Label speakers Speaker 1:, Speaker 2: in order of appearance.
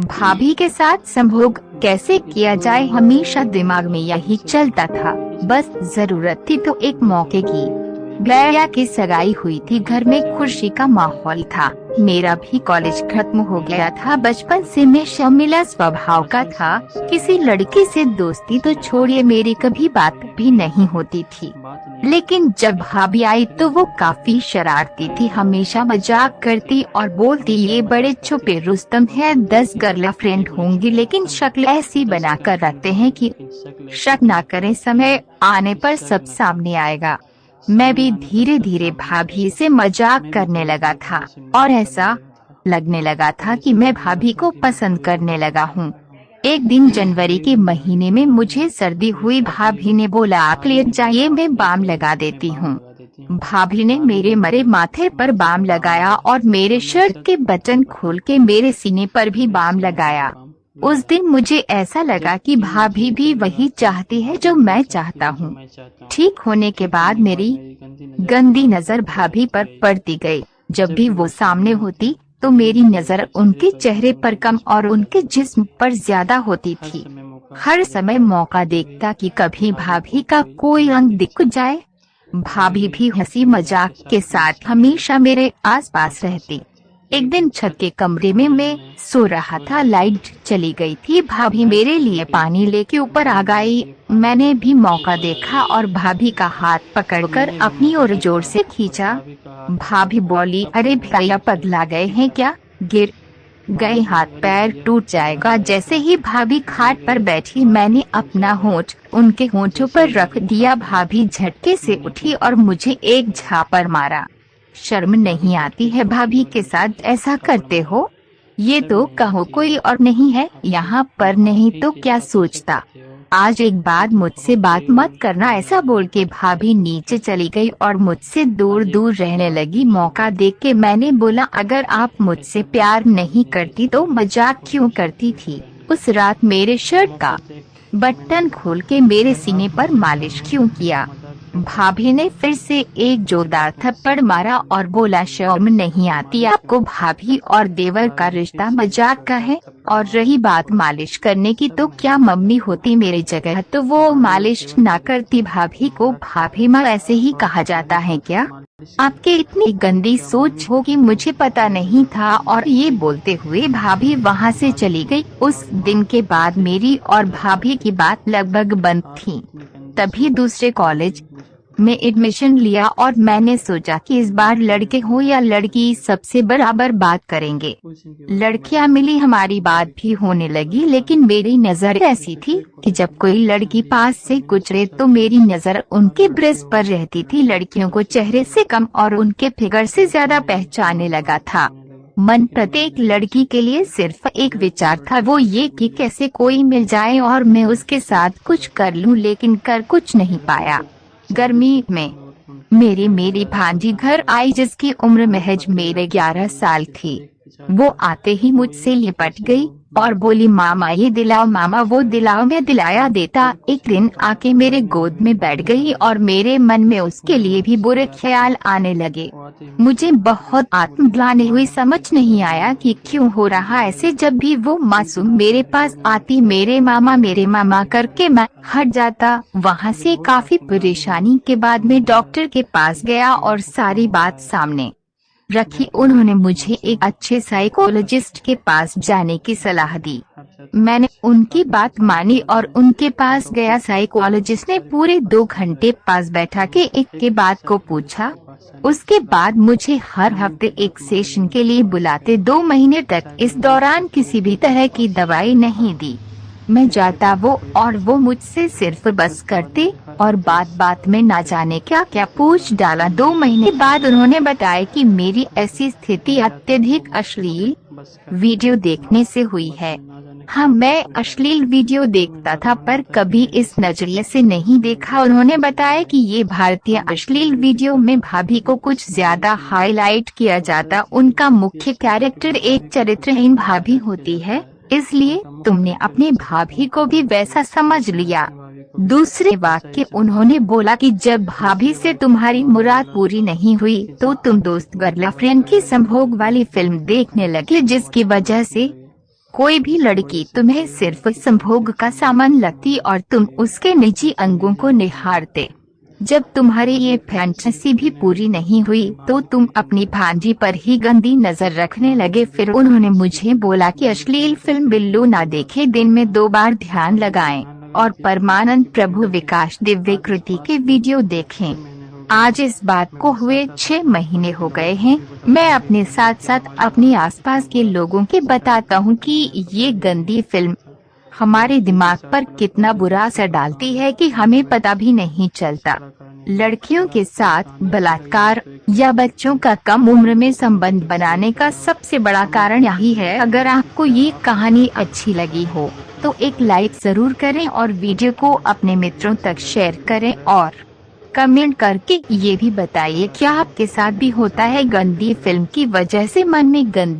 Speaker 1: भाभी के साथ संभोग कैसे किया जाए, हमेशा दिमाग में यही चलता था। बस जरूरत थी तो एक मौके की। गया की सगाई हुई थी, घर में खुशी का माहौल था। मेरा भी कॉलेज खत्म हो गया था। बचपन से मैं शर्मीला स्वभाव का था। किसी लड़की से दोस्ती तो छोड़िए, मेरी कभी बात भी नहीं होती थी। लेकिन जब भाभी आई तो वो काफी शरारती थी। हमेशा मजाक करती और बोलती, ये बड़े छुपे रुस्तम है, 10 गर्लफ्रेंड होंगी लेकिन शक्ल ऐसी बना कर रखते हैं कि शक ना करें, समय आने पर सब सामने आएगा। मैं भी धीरे धीरे भाभी से मजाक करने लगा था और ऐसा लगने लगा था कि मैं भाभी को पसंद करने लगा हूँ। एक दिन जनवरी के महीने में मुझे सर्दी हुई। भाभी ने बोला, आप ले जाइए, मैं बाम लगा देती हूँ। भाभी ने मेरे मरे माथे पर बाम लगाया और मेरे शर्ट के बटन खोल के मेरे सीने पर भी बाम लगाया। उस दिन मुझे ऐसा लगा कि भाभी भी वही चाहती है जो मैं चाहता हूँ। ठीक होने के बाद मेरी गंदी नजर भाभी पर पड़ती गई। जब भी वो सामने होती तो मेरी नजर उनके चेहरे पर कम और उनके जिस्म पर ज्यादा होती थी। हर समय मौका देखता कि कभी भाभी का कोई अंग दिख जाए। भाभी भी हंसी मजाक के साथ हमेशा मेरे आसपास रहती। एक दिन छत के कमरे में मैं सो रहा था, लाइट चली गई थी। भाभी मेरे लिए पानी लेके ऊपर आ गई। मैंने भी मौका देखा और भाभी का हाथ पकड़कर अपनी ओर जोर से खींचा। भाभी बोली, अरे भैया पगला गए हैं क्या, गिर गए, हाथ पैर टूट जाएगा। जैसे ही भाभी खाट पर बैठी मैंने अपना होंठ उनके होंठों पर रख दिया। भाभी झटके से उठी और मुझे एक झापड़ मारा। शर्म नहीं आती है भाभी के साथ ऐसा करते हो? ये तो कहो कोई और नहीं है यहाँ पर, नहीं तो क्या सोचता। आज एक बार मुझसे बात मत करना, ऐसा बोल के भाभी नीचे चली गई और मुझसे दूर दूर रहने लगी। मौका देख के मैंने बोला, अगर आप मुझसे प्यार नहीं करती तो मजाक क्यों करती थी? उस रात मेरे शर्ट का बटन खोल के मेरे सीने पर मालिश क्यों किया? भाभी ने फिर से एक जोरदार थप्पड़ मारा और बोला, शर्म नहीं आती आपको? भाभी और देवर का रिश्ता मजाक का है। और रही बात मालिश करने की, तो क्या मम्मी होती मेरी जगह तो वो मालिश ना करती? भाभी को भाभी माँ ऐसे ही कहा जाता है क्या? आपके इतनी गंदी सोच होगी मुझे पता नहीं था। और ये बोलते हुए भाभी वहाँ से चली गई। उस दिन के बाद मेरी और भाभी की बात लगभग बंद थी। तभी दूसरे कॉलेज में एडमिशन लिया और मैंने सोचा कि इस बार लड़के हो या लड़की सबसे बराबर बात करेंगे। लड़कियां मिली, हमारी बात भी होने लगी। लेकिन मेरी नजर ऐसी थी कि जब कोई लड़की पास से गुजरे तो मेरी नजर उनके ब्रेस्ट पर रहती थी। लड़कियों को चेहरे से कम और उनके फिगर से ज्यादा पहचानने लगा था। मन प्रत्येक लड़की के लिए सिर्फ एक विचार था, वो ये कि कैसे कोई मिल जाए और मैं उसके साथ कुछ कर लूं, लेकिन कर कुछ नहीं पाया। गर्मी में मेरी भांजी घर आई जिसकी उम्र महज मेरे 11 साल थी। वो आते ही मुझसे लिपट गई और बोली, मामा ये दिलाओ, मामा वो दिलाओ। मैं दिलाया देता। एक दिन आके मेरे गोद में बैठ गई और मेरे मन में उसके लिए भी बुरे ख्याल आने लगे। मुझे बहुत आत्मग्लानि हुई, समझ नहीं आया कि क्यों हो रहा ऐसे। जब भी वो मासूम मेरे पास आती, मेरे मामा करके मैं हट जाता। वहाँ से काफी परेशानी के बाद मैं डॉक्टर के पास गया और सारी बात सामने रखी। उन्होंने मुझे एक अच्छे साइकोलॉजिस्ट के पास जाने की सलाह दी। मैंने उनकी बात मानी और उनके पास गया। साइकोलॉजिस्ट ने पूरे 2 घंटे पास बैठा के एक के बाद को पूछा। उसके बाद मुझे हर हफ्ते एक सेशन के लिए बुलाते। 2 महीने तक इस दौरान किसी भी तरह की दवाई नहीं दी। मैं जाता वो मुझसे सिर्फ बस करते और बात बात में ना जाने क्या क्या पूछ डाला। 2 महीने बाद उन्होंने बताया कि मेरी ऐसी स्थिति अत्यधिक अश्लील वीडियो देखने से हुई है। हाँ, मैं अश्लील वीडियो देखता था पर कभी इस नजरिए से नहीं देखा। उन्होंने बताया कि ये भारतीय अश्लील वीडियो में भाभी को कुछ ज्यादा हाईलाइट किया जाता। उनका मुख्य कैरेक्टर एक चरित्रहीन भाभी होती है, इसलिए तुमने अपने भाभी को भी वैसा समझ लिया। दूसरे वाक्य उन्होंने बोला कि जब भाभी से तुम्हारी मुराद पूरी नहीं हुई तो तुम दोस्त गर्लफ्रेंड की संभोग वाली फिल्म देखने लगे, जिसकी वजह से कोई भी लड़की तुम्हें सिर्फ संभोग का सामान लगती और तुम उसके निजी अंगों को निहारते। जब तुम्हारी ये फैंटेसी भी पूरी नहीं हुई तो तुम अपनी भांजी पर ही गंदी नजर रखने लगे। फिर उन्होंने मुझे बोला कि अश्लील फिल्म बिल्लू ना देखे, दिन में 2 बार ध्यान लगाएं और परमानंद प्रभु विकास दिव्य कृति के वीडियो देखें। आज इस बात को हुए 6 महीने हो गए हैं। मैं अपने साथ साथ अपने आसपास के लोगों के बताता हूँ कि ये गंदी फिल्म हमारे दिमाग पर कितना बुरा असर डालती है कि हमें पता भी नहीं चलता। लड़कियों के साथ बलात्कार या बच्चों का कम उम्र में संबंध बनाने का सबसे बड़ा कारण यही है। अगर आपको ये कहानी अच्छी लगी हो तो एक लाइक जरूर करें और वीडियो को अपने मित्रों तक शेयर करें और कमेंट करके ये भी बताइए क्या आपके साथ भी होता है गंदी फिल्म की वजह से मन में गंदी